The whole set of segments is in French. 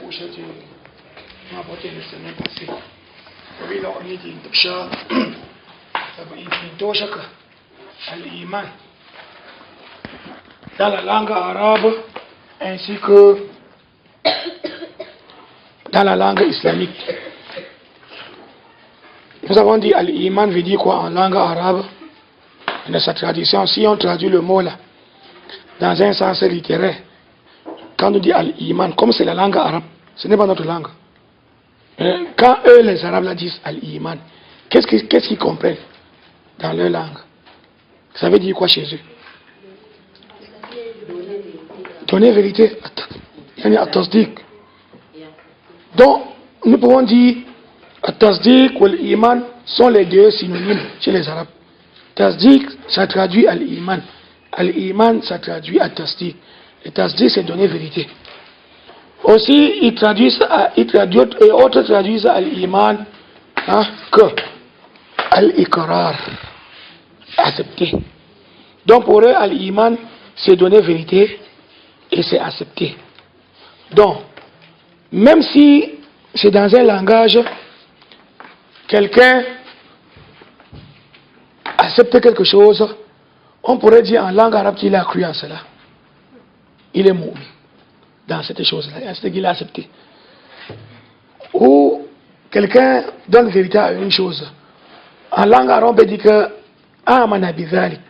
coucher, tu m'as apporté la semaine passée. Oui, là, on est dit, ça va être al-Iman. Dans la langue arabe, ainsi que dans la langue islamique. Nous avons dit al-Iman veut dire quoi en langue arabe? Dans sa tradition, si on traduit le mot là, dans un sens littéraire, quand on dit al-Iman, comme c'est la langue arabe, ce n'est pas notre langue. Quand eux, les Arabes, là, disent al-Iman, qu'est-ce qu'ils comprennent dans leur langue? Ça veut dire quoi chez eux? Donner vérité. At-tasdiq. Donc, nous pouvons dire at-tasdiq ou l'iman sont les deux synonymes chez les Arabes. Tasdiq, ça traduit al-Iman. Al-Iman, ça traduit at-tasdiq. Et tasdiq, c'est donner vérité. Aussi, ils traduisent et autres traduisent al-Iman que al-Iqrar, accepter. Donc pour eux, al-Iman, c'est donner vérité et c'est accepter. Donc, même si c'est dans un langage, quelqu'un accepte quelque chose, on pourrait dire en langue arabe qu'il a cru en cela. Il est mou dans cette chose-là, c'est qu'il a accepté. Ou quelqu'un donne vérité à une chose. En langue arabe, on peut dire que Amana bidhalik.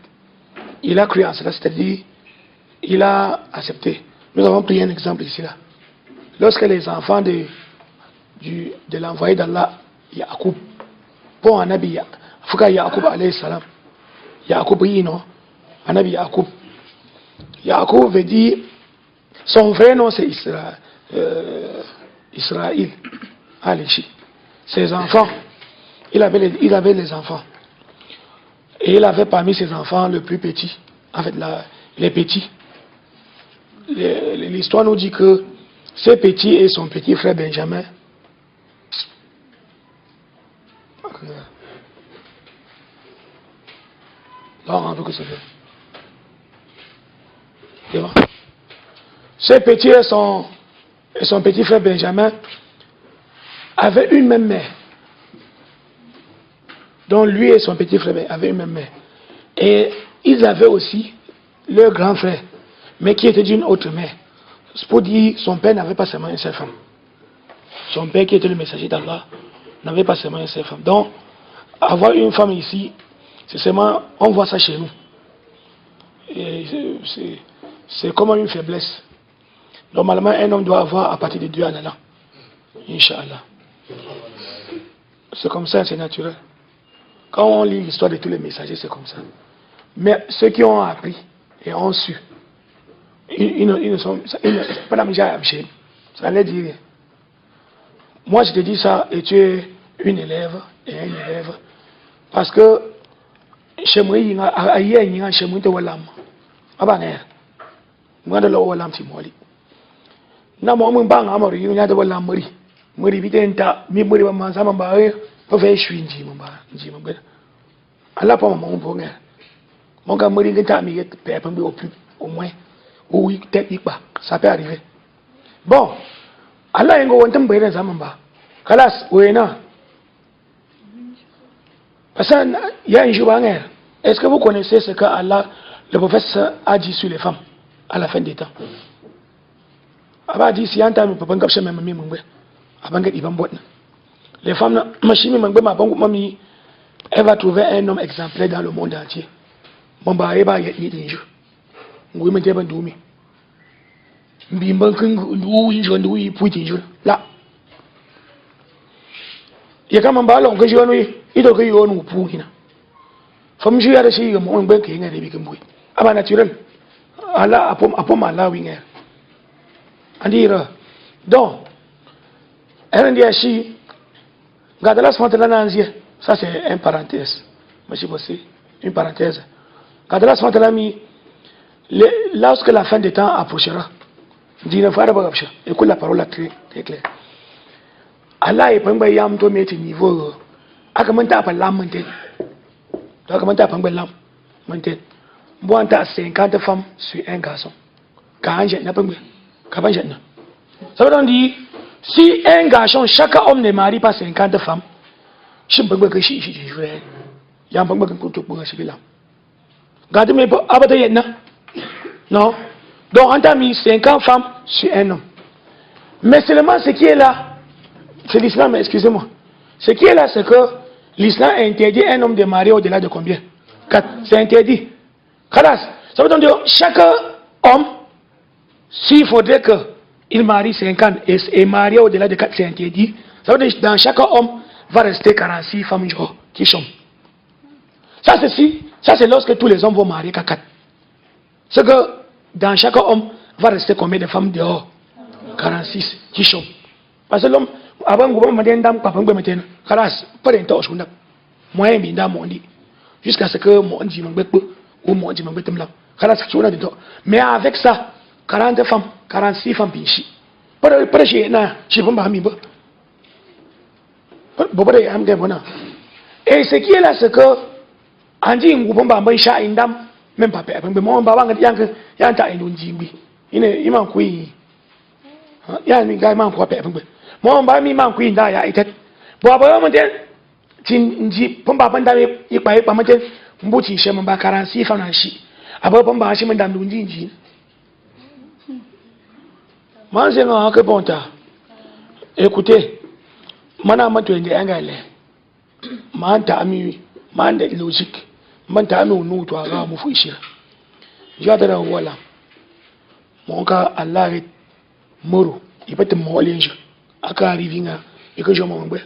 Il a cru en cela, c'est-à-dire il a accepté. Nous avons pris un exemple ici là. Lorsque les enfants de l'envoyé d'Allah, Yacoub, pour un Nabi, Fouka Yacoub alayhi salam, Yacoub non, un Nabi Yacoub. Yacoub veut dire, son vrai nom c'est Israël, Alichi. Ses enfants, il avait les enfants. Et il avait parmi ses enfants le plus petit, en fait les petits. L'histoire nous dit que ces petits et son petit frère Benjamin, là on veut que ça fait. Ces petits et son petit frère Benjamin avaient une même mère. Donc lui et son petit frère avaient une même mère. Et ils avaient aussi leur grand frère, mais qui était d'une autre mère. C'est pour dire son père n'avait pas seulement une seule femme. Son père qui était le messager d'Allah n'avait pas seulement une seule femme. Donc, avoir une femme ici, c'est seulement, on voit ça chez nous. C'est comme une faiblesse. Normalement, un homme doit avoir à partir de 2 en allant. Inch'Allah. C'est comme ça, c'est naturel. Quand on lit l'histoire de tous les messagers, c'est comme ça. Mais ceux qui ont appris et ont su, ils ne sont pas la misère. Ça ne dit rien. Moi, je te dis ça et tu es une élève et un élève. Parce que chez moi, il y a chez moi, il y a moi de l'eau lam timoli. Na mo mun bang amori yu nya de wala muri. Muri bitenta mi muri ba man sama ba e pa fe shwi nji mo ba nji mo be. Ala pa mo mo nga. Mo ga muri ngata mi get pe pa bi au plus au moins. Oui, technique pas, ça peut arriver. Bon, Allah ngo wontam bayna zaman ba. Khalas wena. Parce que il y a un jour est-ce que vous connaissez ce que Allah le prophète a dit sur les femmes à la fin des temps? Aba dit si anta mi papan gapshe même mi mangbe. Abanga ibam botna. Les femmes machimi mangbe ma bangu mami elle va trouver un homme exemplaire dans le monde entier. Mon ba eba yi dinjo. Ngui me teba ndumi. Mbimba kungu ndu injo ndu yi puiti injo. La. Ya kama mbalo ngo jiwanu ido ko yonu pu hina. Fam ju ya da shi mo ngbe ke ngare bi kembui. Aba naturel. Allah apom Allah winger. Andira. Donc, elle dit ici, Gadalas Fontana Nanzia, ça c'est une parenthèse. Monsieur Bossé, une parenthèse. Gadalas Fontana mi, lorsque la fin des temps approchera, dit ne fera pas écoute la parole très claire. Allah est pas un yam to mettre niveau. Akamanta pas l'âme maintenant. Akamanta pas l'âme maintenant. Moi, on a 50 femmes sur un garçon. Quand j'ai n'a pas ça veut dire, Si un garçon, chaque homme ne marie pas 50 femmes, je ne peux pas que je suis vrai. Il y a un peu de couteau pour achever là. Gardez-moi pas, abattre non. Donc, on a mis 50 femmes sur un homme. Mais seulement ce qui est là, c'est l'islam, excusez-moi. Ce qui est là, c'est que l'islam interdit un homme de marier au-delà de combien? 4. C'est interdit. Khalas. Ça veut dire chaque homme, s'il faudrait qu'il marie 50 et marier au-delà de 4, c'est interdit. Ça veut dire que dans chaque homme va rester 46 femmes qui sont. Ça c'est lorsque tous les hommes vont marier qu'à 4. C'est que dans chaque homme va rester combien de femmes dehors? 46 qui sont. Parce que l'homme, avant que vous me dame, papa, vous me dites, Khalas, pas d'intention. Moi, je suis jusqu'à ce que mon Dieu me ou mon Dieu me là. Khalas, tu as dit. Mais avec ça, 40 femmes, 46 femmes, ici. Pas de chez na, je ne sais pas, et ce qui est là, c'est que, on dit, on ne peut pas chat une dame, même pas père. Mais moi, on va dire que il y a un tas de jimbi. Il m'a couillé. Il y a un gars qui m'a couillé. Moi, on va m'y manquer dans la tête. Pour avoir un modèle, tu peux pas prendre les papiers, pas mettre un bout de chez moi, 46 francs. Après, on va acheter madame Lundin. Moi, c'est un peu bon temps. Écoutez, madame, tu es un gars. Manta ami manda logique manta ami onu to aga mu fuishira jadara wala monka Allah ret moro ibata molenje aka rivinga iko jomo ngbe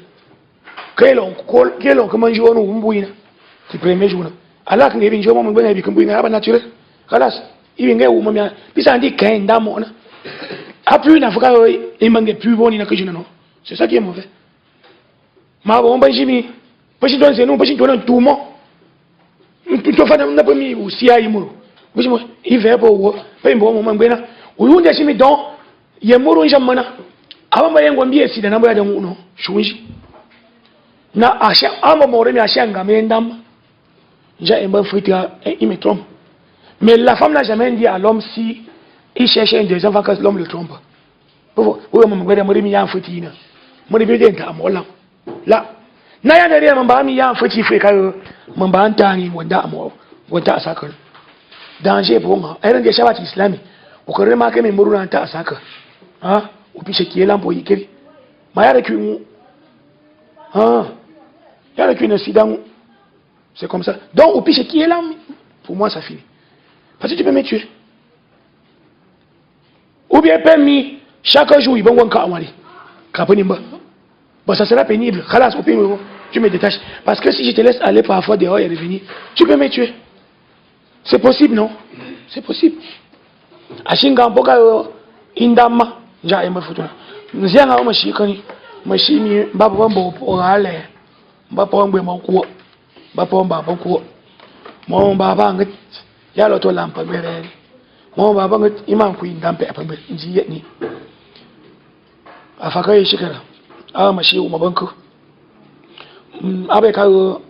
kelon kuma ji wonu mbuina ti premier jour Allah kan ibin jomo ngbe bi kan buina aba naturel khalas ibin ga wu mamia bisa ndi kan ndamo na appui na fuka imange plus boni na kujuna no c'est ça qui est mauvais ma bon ban jimi parce que c'est nous parce que nous tout monde tout fa na pas mi usia imuro parce que il veut pas bon moment ngena uyunde chimi don yemuro njamana abamba yengo mbie sida nambo ya no shunji na asha amba more mi asha ngame ndam ja emba frita il mais la femme n'a jamais dit à l'homme si il cherche un deuxième fois que l'homme le trompe pour oui mon ngere mori mi ya fritina mori bi denta amola la na ya dare mamba mi ya fiti fe kayo mamba antani wanda amo wanda asakar danger bonga irin da shabati islami o kare ma kai mai muruna ta asaka ha o pishe ki lambo yikiri ma ya reku mu ya reku na sidan c'est comme ça donc o pishe ki lam pour moi ça finit parce que tu peux me tuer ou bien permis chaque jour ils vont wanka amari kapani ba. Bon, ça sera pénible. Khalas, tu me détaches. Parce que si je te laisse aller parfois dehors et revenir, tu peux me tuer. C'est possible, non? C'est possible. Ashinga mboka indama nja emba futuna. Nzianga o mashikani. Mashimi babu bambo orale. Mbapo ngwe mankuo. Mbapo mbaba nkuo. Mo mbaba ngat ya loto lampa bere. Mo mbaba ngat iman ku indampe apambe njiye ni. Afaka yishikara. Mashi umabanku abai kawo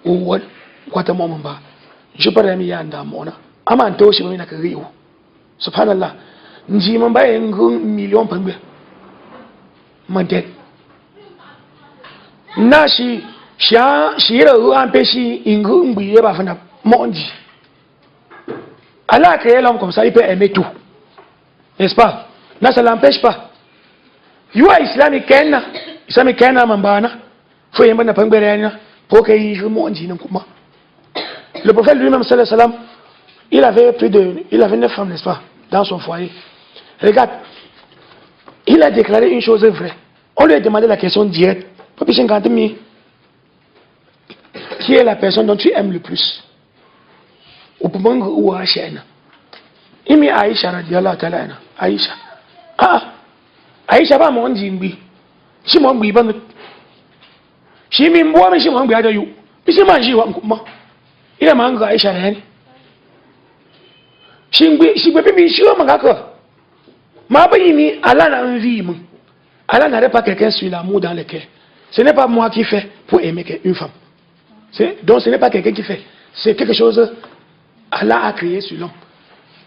uwan kwata mu ba shi fara mi ya nda mona ama an toshi mai na kariwo subhanallah nji man ba yin million pangbe man det na shi ra an pe shi ingu ngbiye ba fana monji Allah créé l'homme comme ça il peut aimer tout n'est-ce pas na ça l'empêche pas yuwa islamique kenna islamique kenna mambana faut yamba na pangbere na pour que il joue monji nan kuma le prophète lui-même sallallahu alayhi wa sallam il avait 9 femmes n'est-ce pas dans son foyer regarde il a déclaré une chose vraie on lui a demandé la question directe papi 50 000 qui est la personne dont tu aimes le plus au moment où Aïcha imi Aïcha radiyallahu ta'ala anha Aïcha Aïcha ba mon jimbi shi mon gbi ban shi min bo mi shi mon gbi adayu bi shi man shi wa kuma ina man ga Aïcha ne shi gbi bi shi ma ga ko ma ba yimi Allah na envie mu Allah n'arrête pas quelqu'un sur l'amour dans le cœur ce n'est pas moi qui fais pour aimer une femme donc ce n'est pas quelqu'un qui fait c'est quelque chose Allah a créé sur l'homme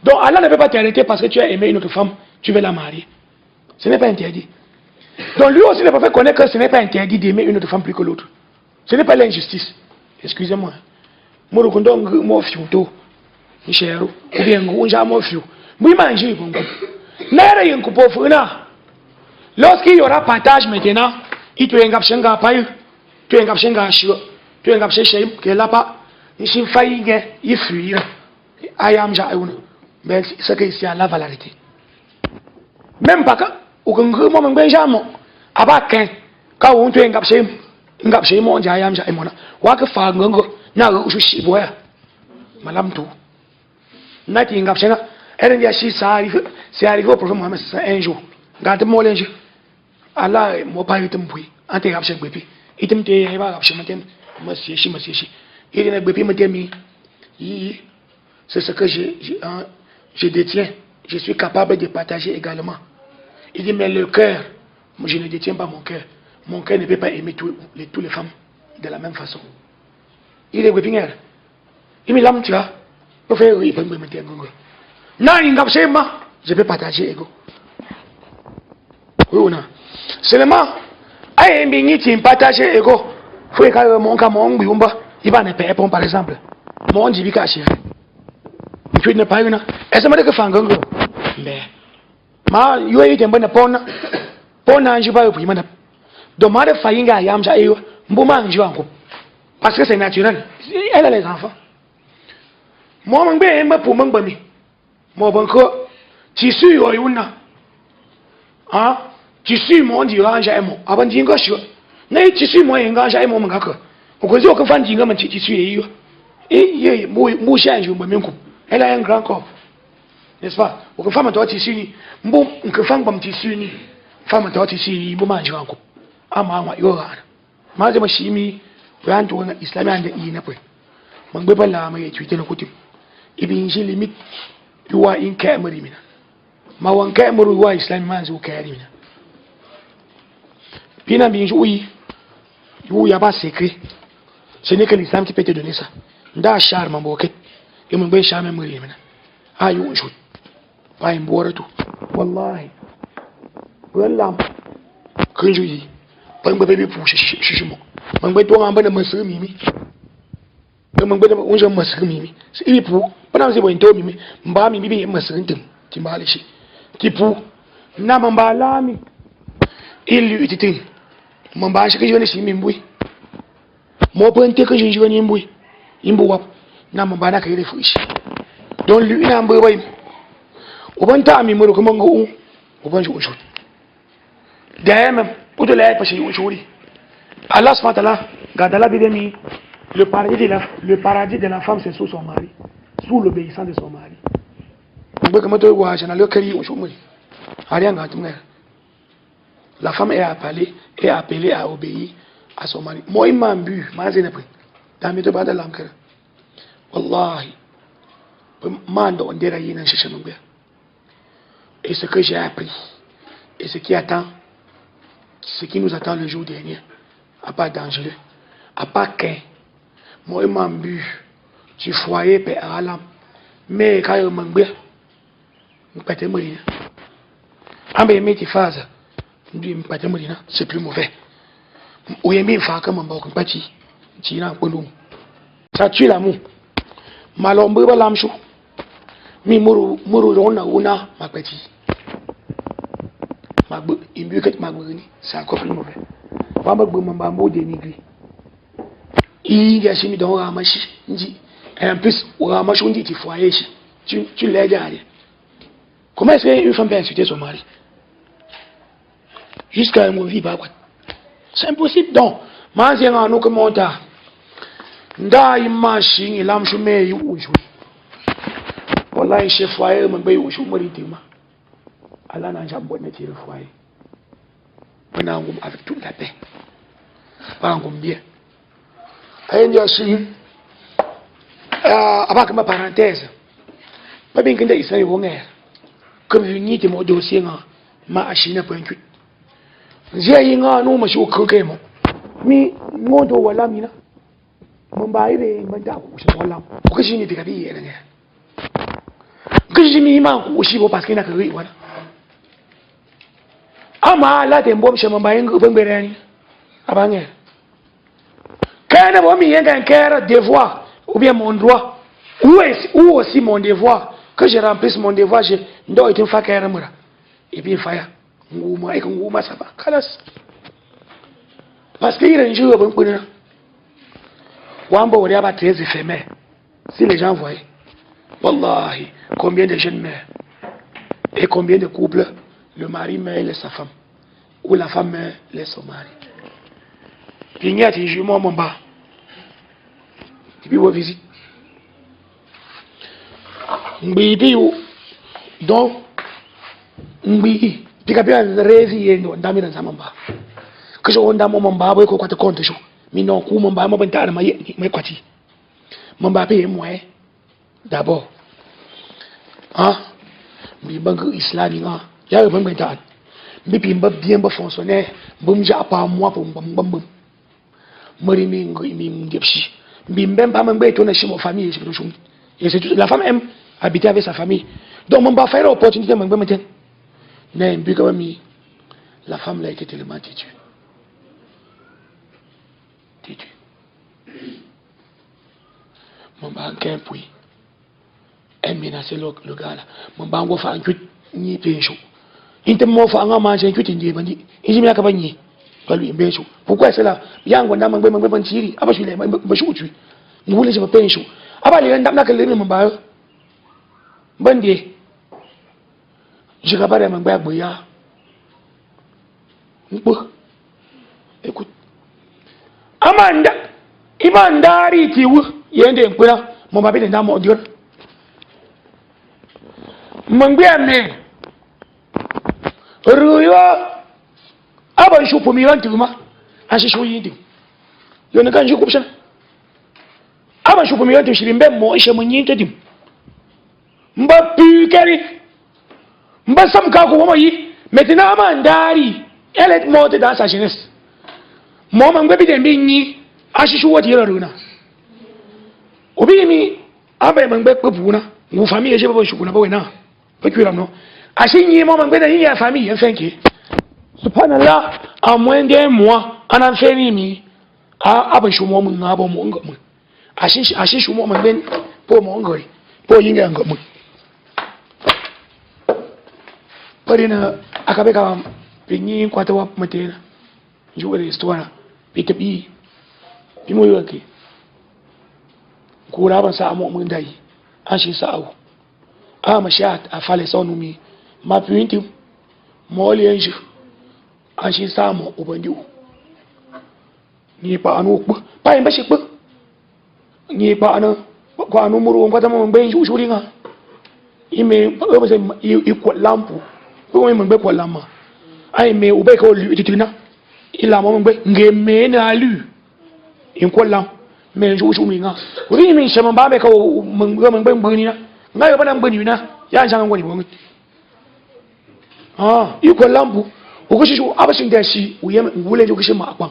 donc Allah ne peut pas t'arrêter parce que tu as aimé une autre femme tu veux la marier. Ce n'est pas interdit. Donc lui aussi, le prophète connaît que ce n'est pas interdit d'aimer une autre femme plus que l'autre. Ce n'est pas l'injustice. Excusez-moi. Moi, je suis mon fiuto. Michel, ou bien, je suis mon fiu. Oui, manger, bon. Lorsqu'il y aura partage maintenant, il te engage à payer. Tu engages à chier. Tu engages à chier. Que là-bas, il s'est failli, il fuit. Ayam jaoun. Mais ce qui est la validité. Même pas que, ou que nous avons Benjamin, abakin, quand on te engage mon ayam jaimona. Ou que fango, n'a pas eu chier. Madame tout. N'a pas engagé. Elle dit si ça arrive, c'est arrivé au prophète Mohammed un jour. Gardez-moi l'enjeu. Allah, moi pas eu de bruit. Intégration bébé. Il te met pas chez matin. Monsieur. Il est bébé me dit, c'est ce que je détiens. Je suis capable de partager également. Il dit, mais le cœur, je ne détiens pas mon cœur. Mon cœur ne peut pas aimer toutes les femmes de la même façon. Il est bébé. Il me l'a dit, il fait oui, il me dit, non, je peux partager ego. Oui ou non? Seulement, aïe, il partager ego. Faut que mon biumba, il va ne payer par exemple. Mon dit caché. Tu ne pas une. Est-ce que tu fais un gongo? Mais, you are eating bonne pona, je vais au prix. Demande à Faïnga, Yam Jaïo, Bouman, je vais parce que c'est naturel. Elle a les enfants. Moi, mon bien, pour mon bami. Moi, bon, tissu, yoyuna. Ah, tissu, mon dieu, j'aime. Avant d'y go sur. N'est tissu, moi, j'aime mon gars. Au cas où, fan d'y go, mon tissu, et mouchin, je me mets. Elle a un grand corps. N'est-ce pas? Au cas où, femme, toi, tissu, bon, que femme, comme tissu, femme, toi, tissu, bon, mange encore. Ah, maman, yoran. Madame Chimi, grand tour, islamien, il n'a pas. Mon bébé là, mais tu étais le côté. Et bien, j'ai limite. You are in Cameroon. Ma wan Cameroon wa Islam man zo Cameroon. Pina bien oui. You ya pas secret. Ce n'est que l'islam qui peut te donner ça. Nda char man boket. Et mon ben char même rien. Ah you shoot. Pas un boire tout. Wallahi. Wallah. Quand je dis. Pas un bébé pour chichi mo. Mon ben toi en bas de monsieur mimi. Mon ben on je monsieur mimi. C'est pour pendant que vous avez mba mi bibi masantin timbalishi tipu na mba lami ilu ititin mba shi ke jone shi mimbui mo pente ke jone mimbui imbu wap na mba na kai refu shi don lu ina mba bai ubanta mi muru kuma ngo uban shi ushu da yamma puto la pa shi ushuri Allah subhanahu wa ta'ala gadala bidemi le paradis de la femme c'est sous son mari. Sous l'obéissance de son mari. La femme est appelée à obéir à son mari. Moi, il m'a bu, je n'ai pas. Dans mes deux bras de l'encre. Wallahi. Et ce que j'ai appris, et ce qui nous attend le jour dernier, à pas dangereux, à pas qu'un. Moi, il m'a bu. Du foyer per alam mais quand il manque bien pas te mourir ah mais tu fais ça du pas te mourir c'est plus mauvais ou il me fait comme un bon parti tu n'as pas nous ça tue l'amour malombe ba lamchou mi muru ona ma petit ma bu imbu ket ma bu ni c'est encore plus mauvais ba ma bu ma mo dénigrer il y a chimi dans la machine dit. Et en plus, on a marché dit qu'il faut aller tu l'aides à aller. Comment est-ce qu'une femme peut insulter son mari? Jusqu'à un mauvais bagouet. C'est impossible. Donc, moi, j'ai un autre montant. Nda une machine, il a un chemin, il joue. Voilà, il chef foyer, mon pays, il joue, moi, Allah n'a jamais bon métier le foyer. On a avec toute la paix. Pas un bien. Aïe, aussi. Avec ma parenthèse, je vais vous dire que je vais vous dossier ma achine pour un coup. J'ai un nom, je suis au cœur. Mais moi, je vais la mina. Mon bail est maintenant au Chalam. Pourquoi je n'ai pas dit rien? Que je m'y manque aussi parce qu'il n'a que rien. ama la tembo mshema mbayenga bengerani abange kana bo mi yenga nkera devoir ou bien mon droit ou aussi mon devoir que je remplisse mon devoir je ndo itin fa kayra mura et puis faya nguma ek nguma saba khalas parce que il est joué bon kuna wambo wori aba 13 femelles si les gens voyaient wallahi combien de jeunes meurent et combien de couples le mari meurt et laisse sa femme ou la femme meurt laisse son mari puis il y a des jumeaux mon bas et puis vous visite mbibi donc mbibi pika pia rezi yendo ndamira zamamba kisho onda mo mamba boy ko kwata konto sho mino ku mamba mo bantara mai kwati mamba pe moye d'abord ah mbi bang islami nga ya bang banta mbi pimba bien ba fonctionnaire bum ja pa moi pour mbam mari mi ngepsi mbi mbemba mbe to na shimo famille je peux et c'est la femme aime habiter avec sa famille donc mon ba faire l'opportunité mbe meten mais mbi ka mi la femme là était tellement têtue mon ba qu'un puis elle menaçait le gars là mon ba ngo fa en cuit ni pencho inte mo fa nga ma je cuit ndi bandi inji mi akaba ni ka lui pencho pourquoi c'est là yango ndama ngbe banchiri aba shule ba shu tu ni wule je ba pencho aba le ndam na ka le mon ba bandi je ka bare mon ba gboya npo écoute amanda imandari tiwu yende nkura mo ba bi ndam odior mangbe ame ruyo aba shupu mi wanti ma ashi shu yidi yo ne kan shupu shan aba shupu mi wanti shirimbe mo ishe munyinte dim mba pikeri mba sam ka ko mo yi metina amandari elet mo te dans sa jeunesse mo mangbe bi dembi nyi ashi shu woti yero runa obi mi aba mangbe kpuna ngu famille je ba shupu na ba wena non asigné moi il y a famille enfin qui subhanallah à moins d'un mois en a fait mi a ben chou moi mon abo mon ngom ashi chou moi ben pour mon ngori pour yinga ngom parina akabe ka pinyi kwata wa matena juwe histoire pitabi bimo yoke kura ban sa mo mun dai an shi sa'u mashat a fale sonumi ma pinti moli enju an shi samu ubandiu ni pa anu pa en bashi kpu ni pa anu ko anu muru ko ta mo ben ju shuri nga ime ba se iko lampu ko mo be ko lama ai me ube ko lu titina ila mo be ngeme na lu in ko lam me ju shuri nga ri mi shema ba be ko mo be mbuni na ngayo bana mbuni na ya janga ngoni bongo iko lampu ukishishu abashin da shi uyeme ngule jo kishin makwan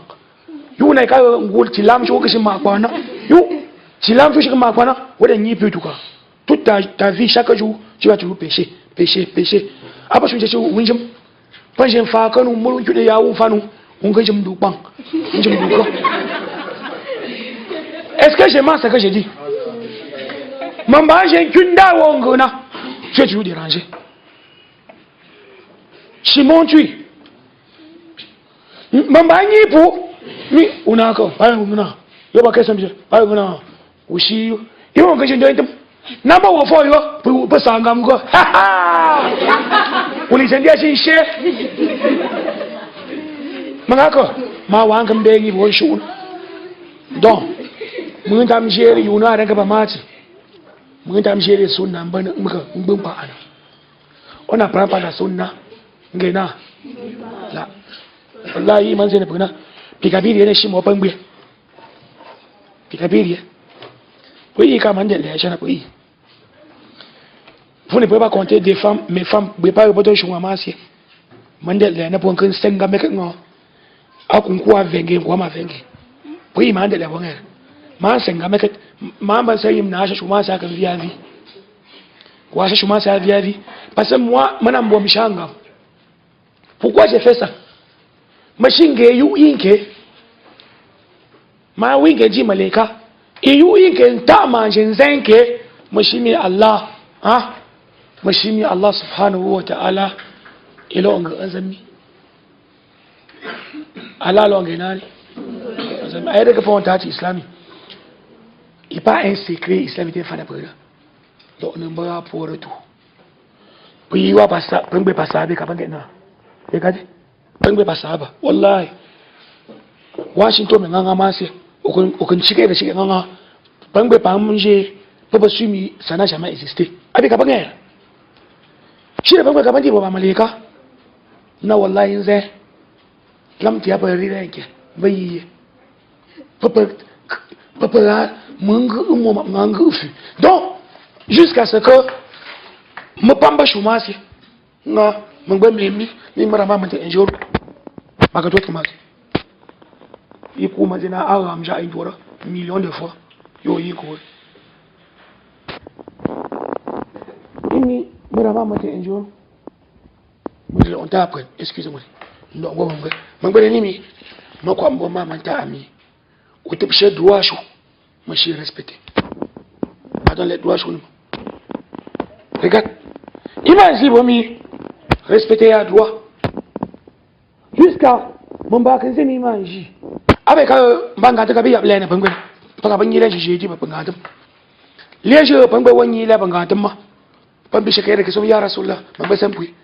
yu na ka ngul tilam jo kishin makwana yu tilam jo kishin makwana wada nyi petuka toute ta vie chaque jour tu vas toujours pécher abashin je winjim panjen fa kanu mulu jude ya wu fanu ngajim du bang njim du ko est-ce que je mens ce que je dis mamba je kunda wongona je vais toujours déranger Simon tui mamba nyipo mi unako bayo nguna yoba kesa mje bayo nguna ushi yo ngaje ndo intem namba wo fo yo pasanga mgo ulisendia shishe mangako ma wanga mbengi bo shu donc mun tam jeri yuna ranka ba mati mun tam jeri sunna mban mbun pa ana ona prapa la sunna ngena la wallahi man zene puna pikabiri ne shi mo pangbe pikabiri oui ka man de le jana oui vous ne pouvez pas compter des femmes mes femmes be pas boto shuma masi man de le na pon kan senga me kan akun kuwa venge kwa ma venge oui man de le bonga ma senga me ma ba sai na sha shuma sa kan viavi kwa sha shuma sa viavi parce que moi mana mbo mshanga Pourquoi j'ai fait ça? Machine yu inke. Ma winke ji maleka. Yu inke ta manjin zenke. Machine Allah. Hein? Machine Allah subhanahu wa ta'ala. Il a un azami. Allah l'ongenari. Aïe que pour un tâche islamique. Il n'y a pas un secret islamique de faire donc on ne va pas pour tout. Puis il va passer, prendre passer avec un bagana. Regardez, prendre passer avec. Wallahi, Washington me nganga masi, aucun chicken de chicken nganga. Prendre pas manger, pas suivre, ça n'a jamais existé. Avec un bagana. Si le prendre pas manger, va malika. Na wallahi nze, lam tiya pas rire que, bayi. Donc, jusqu'à ce que je ne pas chômage, je ne un jour. Il faut me dire un million de fois. Un jour. On t'a appris, excusez-moi. Non, je ne sais ou te pêcher droit chaud, moi je suis respecté. Pardon les droits chauds. Regarde, imagine vomi respecter à droit jusqu'à mon bac c'est une image. Avec banga de kabia blende pengwe, panga banyi la jiji ba panga dum. Leje pengwe wani la panga dum ma. Pambi shekere ke so ya rasulullah, mamba sampui.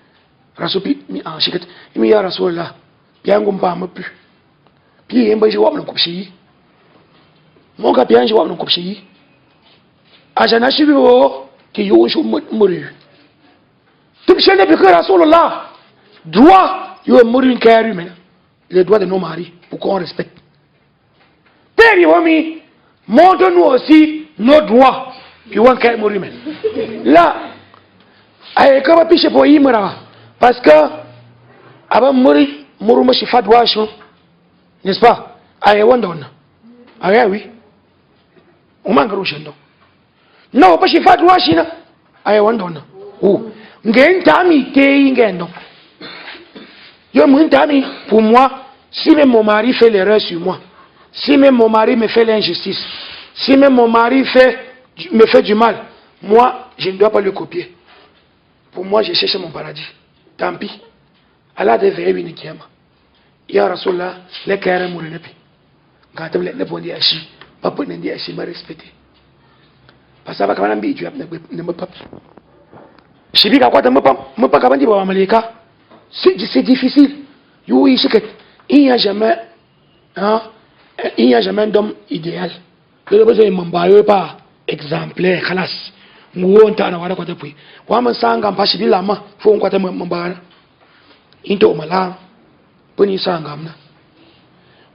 Rasupi mi an shikat, mi ya rasulullah. Biangum pa ma pu. Pi yemba je wa mon kopshi. Mon capitaine, je vois mon copie. Ajana Shibo, qui y a mouru. Tout le monde est Rasulullah. Droit, il y a mouru une carrière humaine. Les droits de nos maris, pour qu'on respecte. Père Yomi, montre-nous aussi nos droits. Il y a une carrière mouru humaine. Là, avec un piché pour Imra, parce que, avant de mourir, mouru je fais droit, n'est-ce pas? Aïe, on donne. Aïe, oui. On manque de chendo. Non, parce que fait droit china. Aïe, on donne. Ou, n'gain tami te ingendo. Yo m'intami pour moi. Si même mon mari fait l'erreur sur moi, si même mon mari me fait l'injustice, si même mon mari me fait du mal, moi, je ne dois pas le copier. Pour moi, j'ai cherché mon paradis. Tant pis. Allah devait venir qui aime. Ya Rasulallah, les carrés mourir nepi. Gâteau les nepondi achi. Papa n'a dit à me respecter. Parce que quand on tu ne me pas. Je dis quoi tu me pas quand on Malika. C'est difficile. Il n'y a jamais un homme idéal. Le besoin de m'emballer pas exemplaire, classe. Nous t'en avoir quoi depuis. Wa man sanga mpashi di lama fo on quoi m'emballer. Into mala. Poni sanga mna.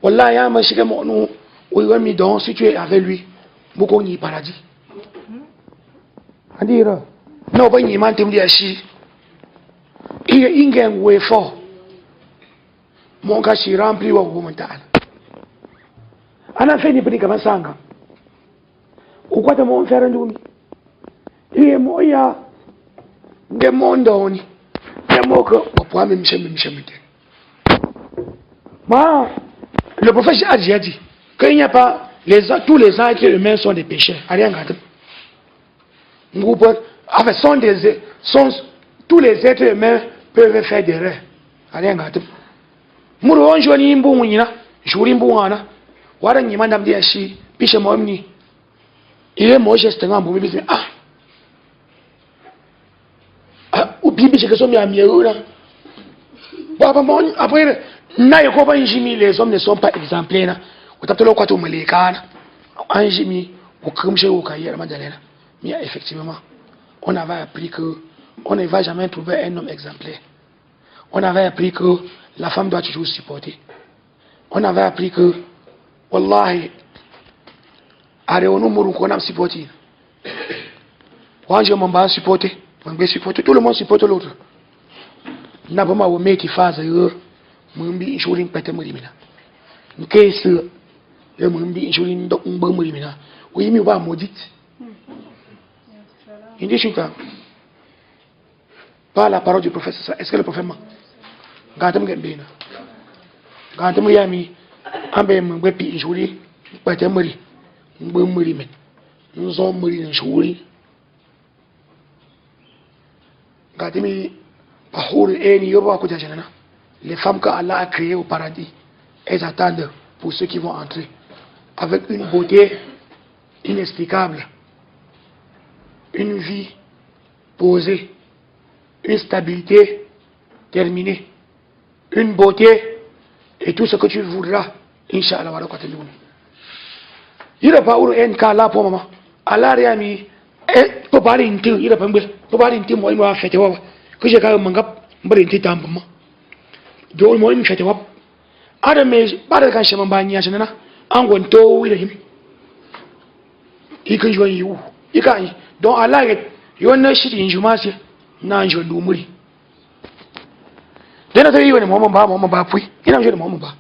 Wallahi ya ma shige mo no. Oui, donc, si tu es avec lui, beaucoup n'y paradis. À dire, non, pas n'y m'entendre dire si. Il y a une gang way fort. Mon cas, c'est rempli de mental. On a fait des petits comme ça. Ou quoi, tu m'as fait un doumi? Il y a moya. Des mondes, on y. Des mots que, pourquoi même, le prophète a dit. Quand il n'y a pas, tous les êtres humains sont des pécheurs. Rien gâté. Tous les êtres humains peuvent faire des erreurs. Rien gâté. Mouro on joue ni mbu mwina, jouri mbu wana. Wara ni mandam dia shi, pishe momni. Ile mo geste ngambu bibi ou bibi je que so mi amiura. Baba mon après na yoko ba injimi les hommes ne sont pas exemplaires. Mais effectivement, on avait appris que on ne va jamais trouver un homme exemplaire. On avait appris que la femme doit toujours supporter. On avait appris que, wallahi, qu'on a supporté. Quand je m'en supporter, tout le monde supporte l'autre. N'a pas mal qui fasse mumbi insurin pete murimina. N'kese le mumbi insurin do umba murimina. Oui mi ba modit. Il dit pas la parole du prophète. Est-ce que le prophète ment? gatam gembe na gatam yami ambe mbe pi juri pata muri mbe muri men nzo muri njuri gatimi pahur eni yoba ko jana les femmes que Allah a créées au paradis elles attendent pour ceux qui vont entrer avec une beauté inexplicable, une vie posée, une stabilité terminée, une beauté et tout ce que tu voudras, Inch'Allah, wa rakata duni. Ira pa uru en ka la po mama, Allah riami e to bari inti ira pambe, to bari inti mo ima fete wa, ko je ka mangap mbari inti tambama. Do mo im fete wa. Ada me bada kan shema banya shanana, an gonto wi da him. Ikan juan yu, ikan don Allah ya wannan shirin jumasi na anjo dumuri. Dena to yi wani mo ba fui, ina jo da mo ba.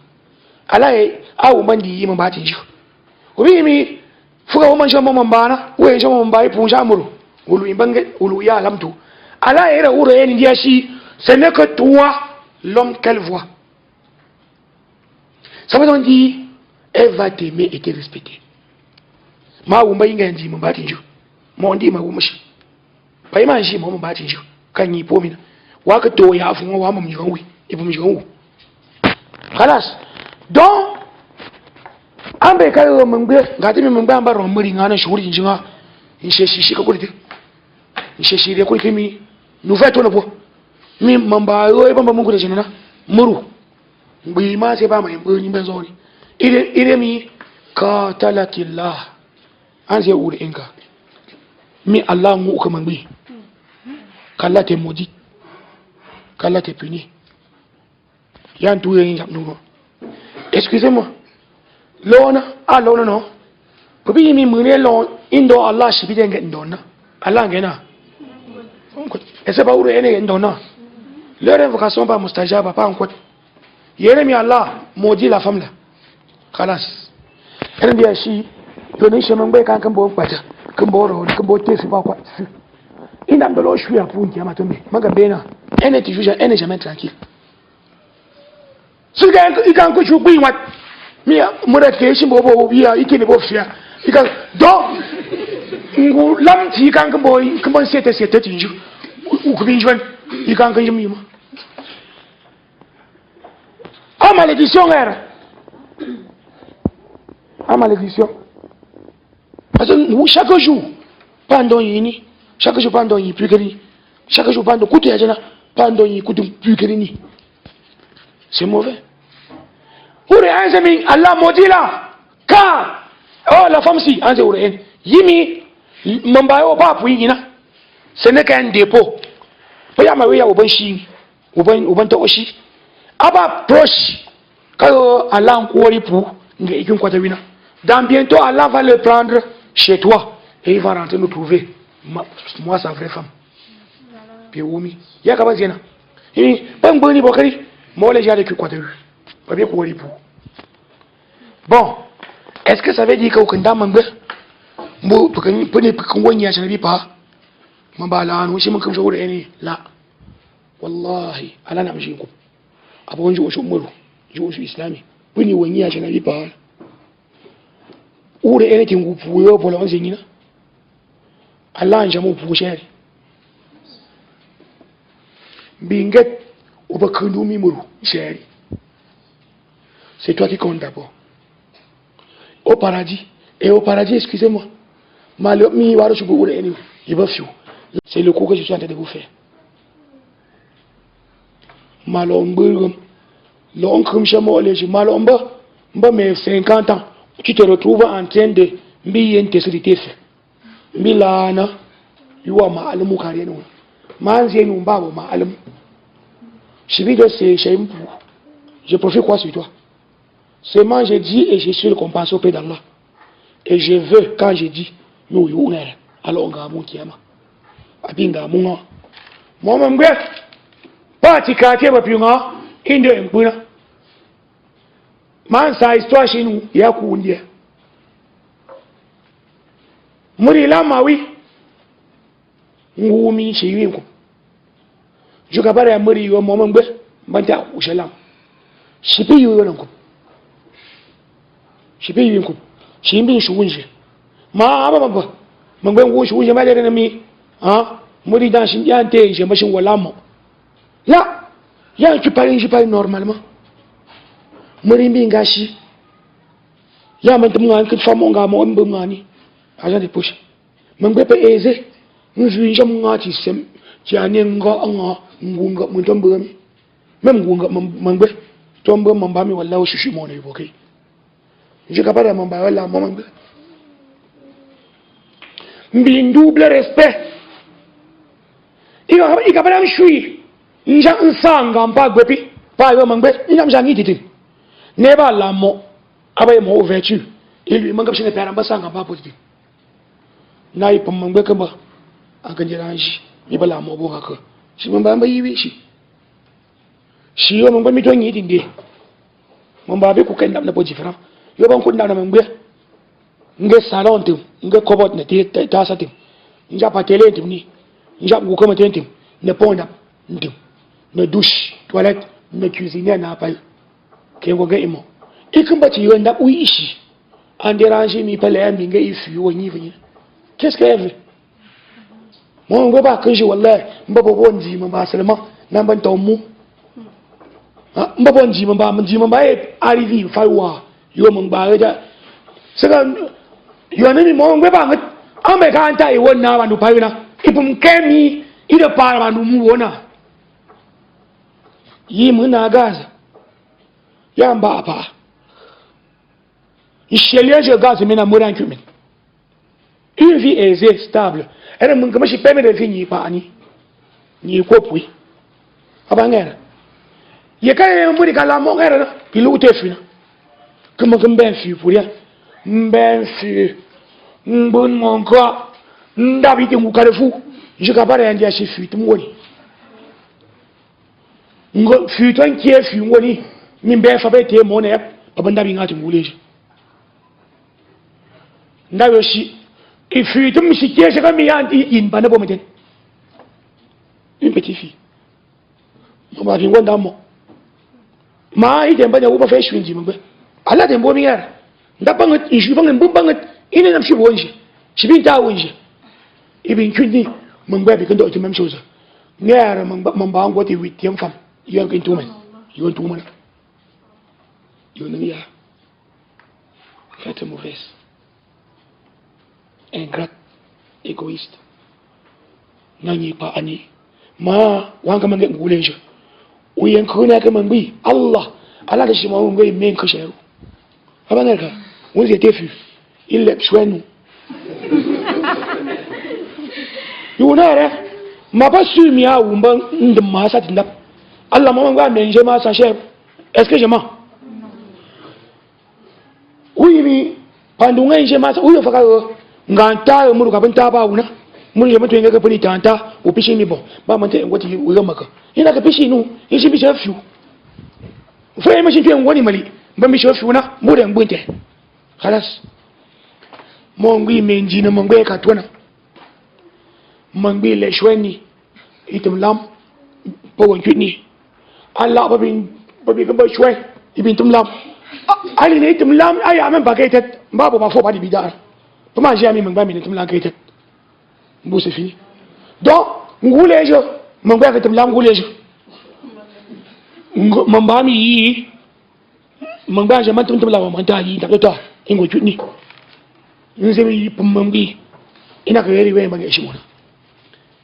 Allah ya awu bandi yi mo ba tin ju. Obi mi fuga wo man jo mo ba na, we jo mo ba yi pun jamuru. Ulu imbange ulu ya lamtu. Allah ya ra uro yen dia shi, ce n'est que toi l'homme qu'elle voit. Ça veut dire elle va t'aimer et te respecter. Ma wumba inga ndi mo batin ju mo ndi ma wumushi bai man shi mo batin ju kan yi pomina wa ka to ya afu wa mu jigan wi ibu mu jigan wu khalas donc ambe kai mun gbe ga timi mun ba ron muri ngana shuri jinga in shi ka kuliti in shi de kuliti mi nu fa to no bo mi mamba yo e bamba mun kude jinna muru mbi ma se ba mai mbi ni benzoni ire mi qatalakillah an zai wuri inga mi Allah mu uka mangbi kala te modi kala te puni yan tuye yin jamnu excusez-moi lona lona no ko bi mi mune lon indo Allah shi bi denga indona Allah ngena onko ese ba wuri ene indona leur invocation pas mustajaba pas encore yere mi Allah modi la femme là khalas ene dia shi to ne sheman bai kan bo kwata kan bo ro kan bo tesi ba kwa ina ndolo shwi apu nti ama tombe maga bena ene ti juja ene jamais tranquille suga ikan ko chu gbi wat mi mura ke shi bo biya ikini bo fia ikan do ngu lam ti kan bo sete tinju u ku bin jwan ikan kan yimi ma a malédiction era a malédiction. Parce que chaque jour, pendant yini, chaque jour pendant yi plus que ni, chaque jour pendant couteau yajana, pendant yi couteau plus que ni. C'est mauvais. Pour les amis, Allah maudit là, car oh la femme si, anze oreille, yimi, mambayo pas pour yina, ce n'est qu'un dépôt. Paya ma weya oban shi, oban to oshi, aba proche, quand Allah encourage pour, nge ikin kwata wina. Dans bientôt Allah va le prendre chez toi et il va rentrer nous trouver moi sa vraie femme puis oumi ya ka bazena ban boni bokari mo le jare ki kwata ba be ko ripu bon est-ce que ça veut dire que au kanda mangbe mo pukani pune pukan wonya shi bi pa mabala anu shi mun kam shawara ne la wallahi ala na mishi ku abon ji o muru ji o islami pune wonya shi bi pa ure ene tingu puyo polo onzinyina Allah njamu pusheri binget obakundu mimuru chéri c'est toi qui compte d'abord au paradis et au paradis excusez-moi malo mi waro chubu ure ene ibafio c'est le coup que je suis en train de vous faire malo mbugum l'oncle chamo leji malo mba mais 50 ans tu te retrouves en train de mbiyente sirite fe milana yuwa ma'alumu kare ne ma zai nu babu ma'alum chibi de c'est chez moi je profite quoi sur toi seulement je dis et je suis le compensé auprès d'Allah et je veux quand je dis nous yunere alors nga mu kiyama abinga munga mo mambe pas tikate ba piunga inde mpuna man sa histoire chez nous ya kuundia muri la mawi ngumi chez yinko juga bare ya muri yo momambe Banta ushalam. Shipi yu yonanku. Shipi yu yonanku. Shimbi shuunje. Ma aba. Mangben wo shuunje ma dere mi. Ah, muri dan shin yante je mashin walamo. Là, ya tu parles normalement. Muri mbingashi. Ya mantumwa nkit famonga mo mbumani. Agent de poche. Mangbe pe eze. Njuinja mngati sem. Tiane nga ngunga mutombami. Même ngunga mangbe. Tombe mambami wala ushushi mona iboke. Je kapara mamba wala mangbe. Mbi double respect. Il kapara mshui. Nja nsanga mpa gwepi. Pa yo mangbe. Ina mjangi titi. Neba la mo. Abaye mo ouverture. Il lui manque chine pera mbasanga mpa positif. Na yi pam mangbe kamba. Ankanjiranji. Iba la mo bo haka. Si mamba mba yiwi shi. Si yo mangbe mito ngi tindi. Mamba be ku kenda na po different. Yo ban ku nda na mangbe. Nge salon tim. Nge kobot na te tasa tim. Nja patele tim ni. Nja ngukoma tim. Ne ponda tim. Ne douche, toilette, ne cuisinier na pas. Kengo ge imo. Ikumba ti yo nda uishi. Andéranger mi pele mi nge ifu wo nyi vini. Qu'est-ce qu'elle veut? Moi on veut pas que je wallahi mbabo bonji mba seulement namba tomu. Mbabo bonji mba arrive fawa yo mba ga. Saka yo nani mo on veut pas ambe kanta e wonna bandu payuna. Ipum kemi ida para bandu mu wona. Yi muna gaza ya mba apa ishelier je gaza mena muran kumin une vie aisée stable elle mun kama shi peme de fini pa ani ni kopui abangera ye kay muri kala mo ngera ilu te fina kuma ben fi pour rien ben fi mbon mon quoi ndabiti ngukalefu je kapara ndia shi fi tumwoni ngo futon kie fu ngoni mimbe fa bete mo ne babanda bi ngati nguleje ndayo shi ifutum shi kie se kami yanti in bana bo meten une petite fille mama bi ngonda mo ma ide mbanya uba fa shwinji mbe ala de mbo mi yara ndabanga ishu banga mbanga ine nam shi bonje shi bin ta wonje ibin kundi mangba bi kando to même chose ngara mamba ngoti 8e femme yon kin tuman yon tuman yon ngia fête mauvaise ingrat égoïste nani pa ani ma wanga mange ngulenje uyen kuna kama mbi Allah ala da shi ma ngai men ka sharu abana ka won zai tefi illa shwenu yunare ma ba su mi awu mban ndim ma sa tindap Allah maman va manger ma sa chère. Est-ce que je mens? Oui, mais pendant que je mange, oui, il faut que nganta muru kabanta ba una. Muru je mutu ngaka puni tanta, o pishi mi bon. Ba mante ngoti uga maka. Ina ka pishi nu, ishi bi shafu. Fa ma shi fi ngoni mali. Ba mi shafu na, mu da ngbunte. Khalas. Mo ngui menji na mangwe ka tona. Mangbi le shweni. Itum lam. Pawon kitni. Allah babin gaba shwai ibin tumlam ali ne tumlam ay amen baketet babu ma fo ba di bidar to ma jami mangba mi tumlam ketet bu c'est fini donc ngule jo mangba ka tumlam ngule jo mamba mi yi mangba je man tumlam ma ta yi ta to ingo chuni nze mi pamambi ina ka yeri we mage shi mona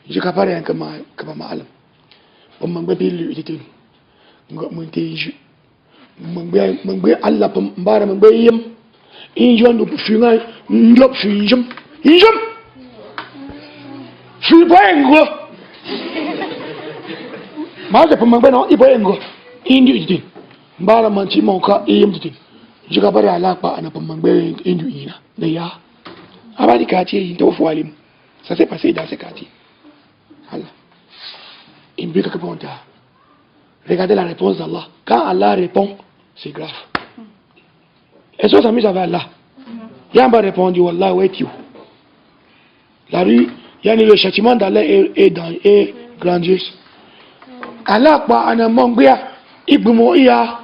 je ka fara yanka ma alam pamamba bi lu ite mun te ju mangbe Allah pam mbara mangbe yim injon du funga ndop funjum injum fu boengo ma de pam mangbe no iboengo indu iti mbara manchi monka yim iti juga bare ala pa ana pam mangbe indu ina ne ya abali quartier yi to foalim ça s'est passé dans ce quartier Allah imbi ka bonta. Regardez la réponse d'Allah. Quand Allah répond, c'est grave. Est-ce que ça s'amuse avec Allah? Yamba répondu, Wallah, où es-tu? La rue, le châtiment d'Allah est grandiose. Allah, quoi, en un mongouya, Ibumo iya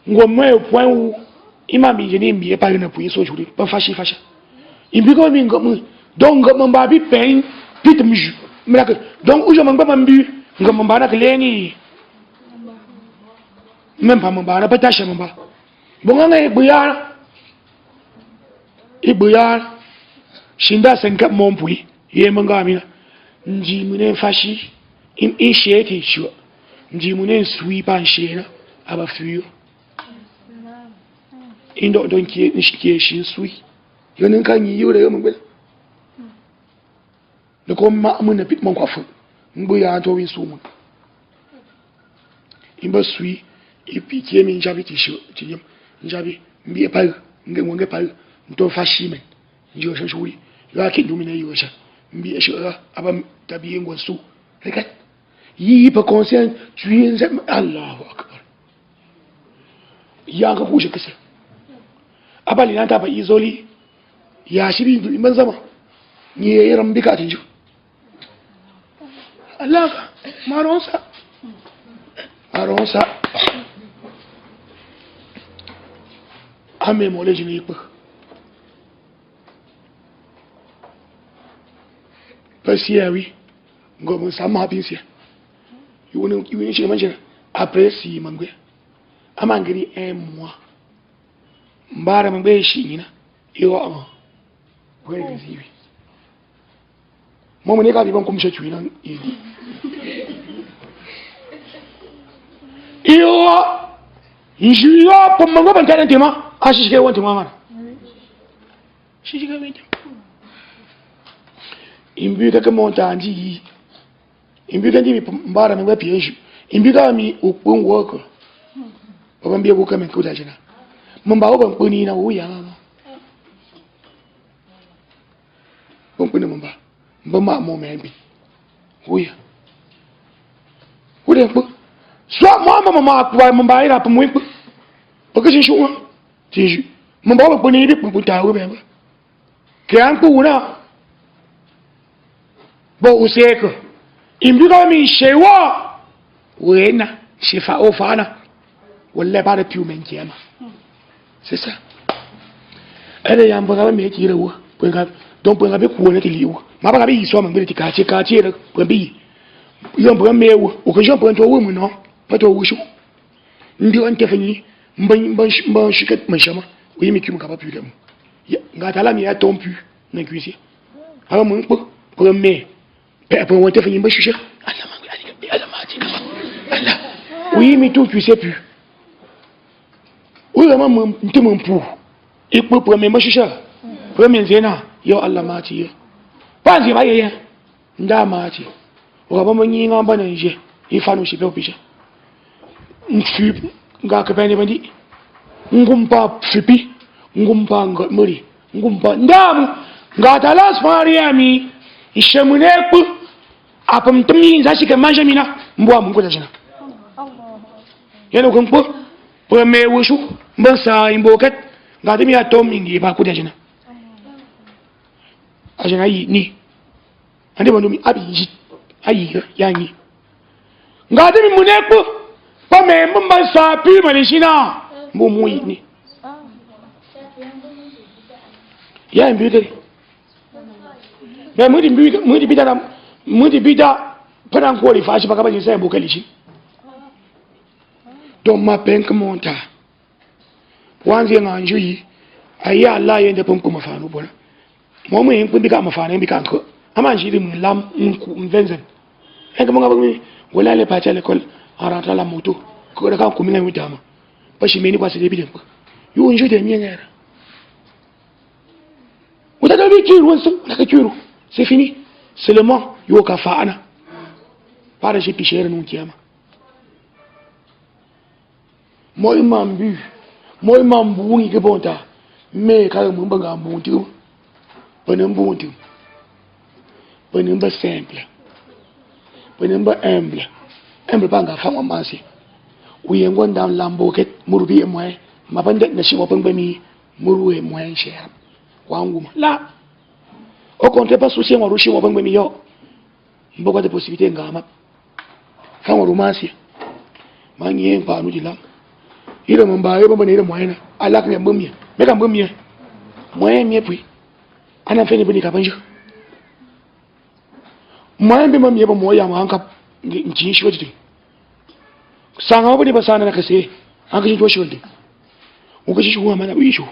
ngomwe point où imami jeni mbiye pa na puyi so juri ba fashi fasha imbigo mi ngom donc ngomba bi pen pitmju mrak donc ujo mangba mambi ngomba na kleni memba mamba na patasha mamba bonga ibuyar shinda senka mompui ye manga amina nji mune fashi in shete sho nji mune sui pan shena aba fuyo indo don ki shi sui yonin kan yi yore yo mangbe da ko ma mun na pitman kwafu ngbuya to win su mun imba sui ipi ke min jabi ti sho ti yim njabi mbi pa nge pa to fashi men njo sho shui ya ki dumina yo sha mbi sho aba tabi ngo su rekat yi pa conscient tu es Allahu akbar ya ga kushe kasa abali na ta ba izoli ya shiri man zama ni yaran bika tinju Allah maronsa ame mole jini pa pasiawi ngomo sama binsia yuweni shi manje après si mangwe amangiri moi mbara mangbe shi nyina yo we bizibi momo ne ka bi bon kumshe chwina idi iyo njiyo pomango bantana tema ashishike wonte mwana shishike wonte imbuka ke montanji yi imbuka ndi mbara mwe pienju imbuka mi ukun woko baba mbiye buka men kuda jina mamba wo bankuni na uya bankuni mamba mbama mo membi uya ude mbo so mama kwa mamba ira pamwe porque je joue tinju mamba wo bankuni bi puta wo bemba ke an ku na bo useko imbuka mi shewa wena shifa ofana wala ba da piu men kiyama c'est ça ele yamba ga me kire wo pwenga donc pwenga be kuone kiliwo maba ga be yiso mangbe ti kache re pwembi yamba me wo o ko jompo nto wo mu no pato wo shu ndi on tefani mban shikat mashama wo yimi kimu ka ba piu dem nga tala mi ya tompu na cuisier aba mun ko me pe won tefani mban shisha Allah mangbe Allah ma ti Allah oui mais toi tu sais plus oui vraiment m'tim pour et pour premier machicha premier zena yo Allah mati yo pas je ba ye nda mati o ba mo nyinga ba na je ifanu shi pe opisha nfi nga ka bani bandi ngumpa fipi ngumpa ngori ngumpa ndamu nga talas mariami ishemune ku apam tumi za shi ka manjamina mbwa mungu da jina yana kun po me wushu ban sa imbokat ga dimi ya to mingi ba ku da jina ajina yi ni ande bono mi abi ayi yanyi ga dimi muneku pa me mbban sa pi malishina mbo muyi ni ya mbi dai ba mudi bida panan ko rifa shi baka bajin sai mbokali shi don ma penk monta wanzi nga njuyi aya Allah yende pon ko mafanu bona mo mo yin bika mafanu bika ko ama njiri mun lam nku mvenzen en ko nga bagmi wala le pacha le kol arata la moto ko da kan ko minga mutama pashi meni kwa sede bidem ko yu nju de nyengera uta da bi kiru wonso la ka kiru c'est fini seulement yo ka faana para je pichere non kiyama moi mambu ngi bonta me ka mun banga muntu panem buntu panem ba simple panem ba humble banga fa mamasi uye ngonda lambo ket murubi e moy mabande na shi mopang bami muruwe moy cher wangu la au contraire pas souci ngoro shi mopang bami yo mboko de possibilité ngama fa ngoro masi Mangien pa nous dit là. Il est mon bail, bon il est moyen. Allah qui est bon mieux. Mais quand bon mieux. Moyen mieux puis. On a fait des bonnes capages. Moyen bien mieux pour moi, il y a un cap. J'ai choisi. Sang on peut pas ça na kese. En que j'ai choisi. On que j'ai choisi mana oui choisi.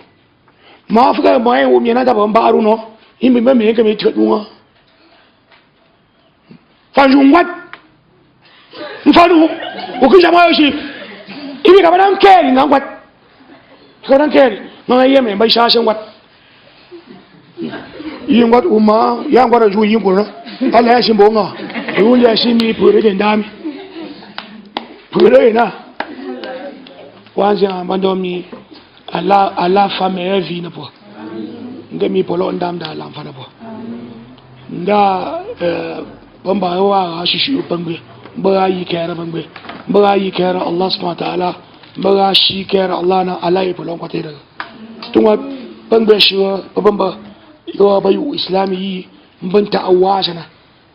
Ma fuka moyen ou mieux na d'abord baru no. Il me même bien que me traite moi. Fanjungwat. Mfano ukija aussi ibi kama dan keri ngwat ko dan keri ma yeme ba shashe ngwat yingwat uma ya ngwat ju yingo na ala ya shimbo nga yuli ya shimi pure de ndami pure na kwanza mandomi ala fame vie na po ngemi polo ndam da la mfana po nda bamba wa shishu bangbe ba yi kera bangbe ba yi kera Allah subhanahu wa ta'ala ba shi kera Allah na Allah ya fulon kwate daga tunwa bangbe shi bamba yo ba yu islami ban ta'awaja na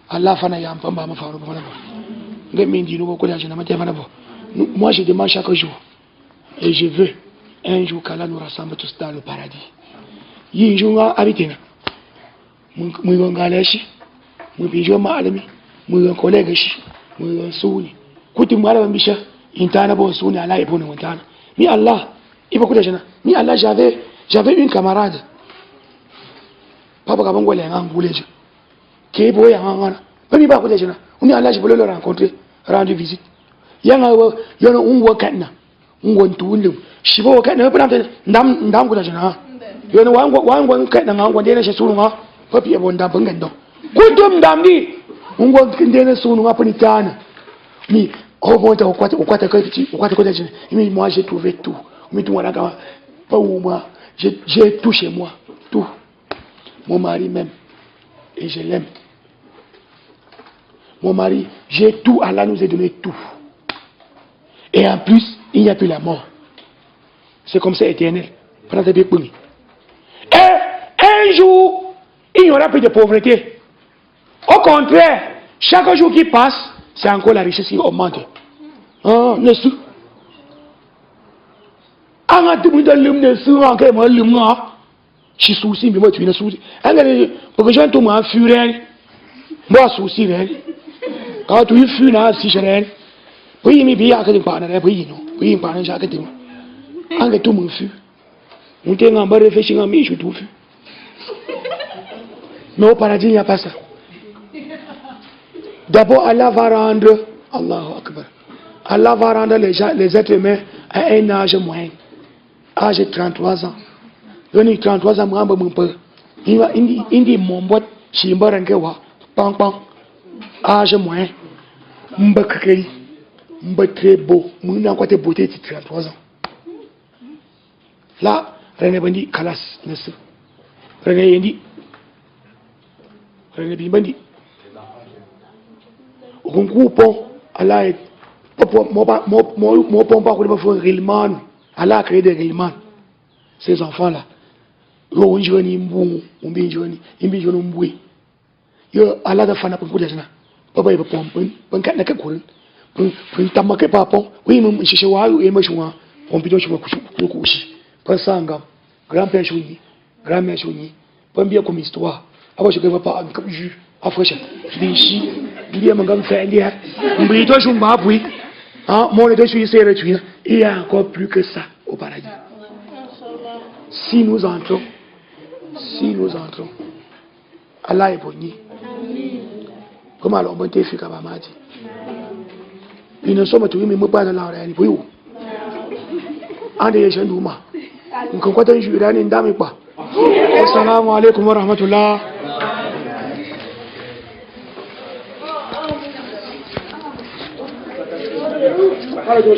Allah fana ya bamba ma faru ba ba ngami dino ko da shi na mata fana ba moi je demande chaque jour et je veux un jour qu'Allah nous rassemble tous dans le paradis yi jour habiter mu ngale shi mu bijo ma alami mu collègue shi mu suni kutin malamin bisha intana bo suni ala ibona wantana mi Allah iba kuda jana mi Allah j'avais une camarade papa ka bangole ngang buleje ke bo ya ngana ba mi ba kuda jana mi Allah je voulais le rencontrer rendre visite yanga yono unwo kanna unwo ntulum shibo kanna ba ndam kuda jana yono wango kanna ngango dena she sunu nga papi e bonda bangando kutum ndamdi ungo ndene sunu nga panitana mi remonte au kwata kota jina mais moi j'ai trouvé tout mais tout voilà pas où moi j'ai tout chez moi tout mon mari même et je l'aime mon mari j'ai tout Allah nous a donné tout et en plus il n'y a plus la mort c'est comme ça éternel pendant ta vie et un jour il n'y aura plus de pauvreté au contraire chaque jour qui passe c'est encore la richesse qui augmente. N'est-ce pas? En tout le monde ne se rend que moi, le moi, je suis souci, mais moi, tu es souci. Pour que j'aille tout moi, furel, moi, souci, quand tu es furel, si je l'ai, oui, mais bien, que tu parles, oui, non, oui, parle, j'ai que tu m'as. En que tout me fut. On t'a en bas réfléchir à moi, je tout fut. Mais au paradis, il n'y a pas ça. D'abord, Allah va rendre, Allahu Akbar, Allah va rendre les êtres humains à un âge moyen, âge de 33 ans. Il y a 33 ans, il y a mon boîte, si je pang, âge moyen, très beau, il y a quoi de beauté de 33 ans. Là, René Bandi, Kalas, n'est-ce pas? René Yendi, René Bandi. Pont, Allah est mon pont pas pour Rilman, Allah a créé des Rilman. Ces enfants-là, on journée mbou, on bien journée, mbou. Yo Allah da fana pour les gens. Papa il pont, pont quatre n'aka cool, pont tamake pas pont. Oui, mon chiche wa ou ema chouan, on bidon chouan couchi. Pont sangam, grand-père chouni, grand-mère chouni, pont bien comme histoire. Avant je ne pas un jus. Afrecha, bichi, il y a mon gamme fait hier. Mais toi, je ne m'as pas. Ah, mon état, je suis serré. Il y a encore plus que ça au paradis. Si nous entrons, Allah est béni. Comment alors, bon, t'es fait comme Amadi. Ils ne sont pas tous, mais moi, pas de la réalité. Oui, en des jeunes d'Ouma. Nous comptons un jour, une dame et pas. Assalamu alaikum wa rahmatullah. How do you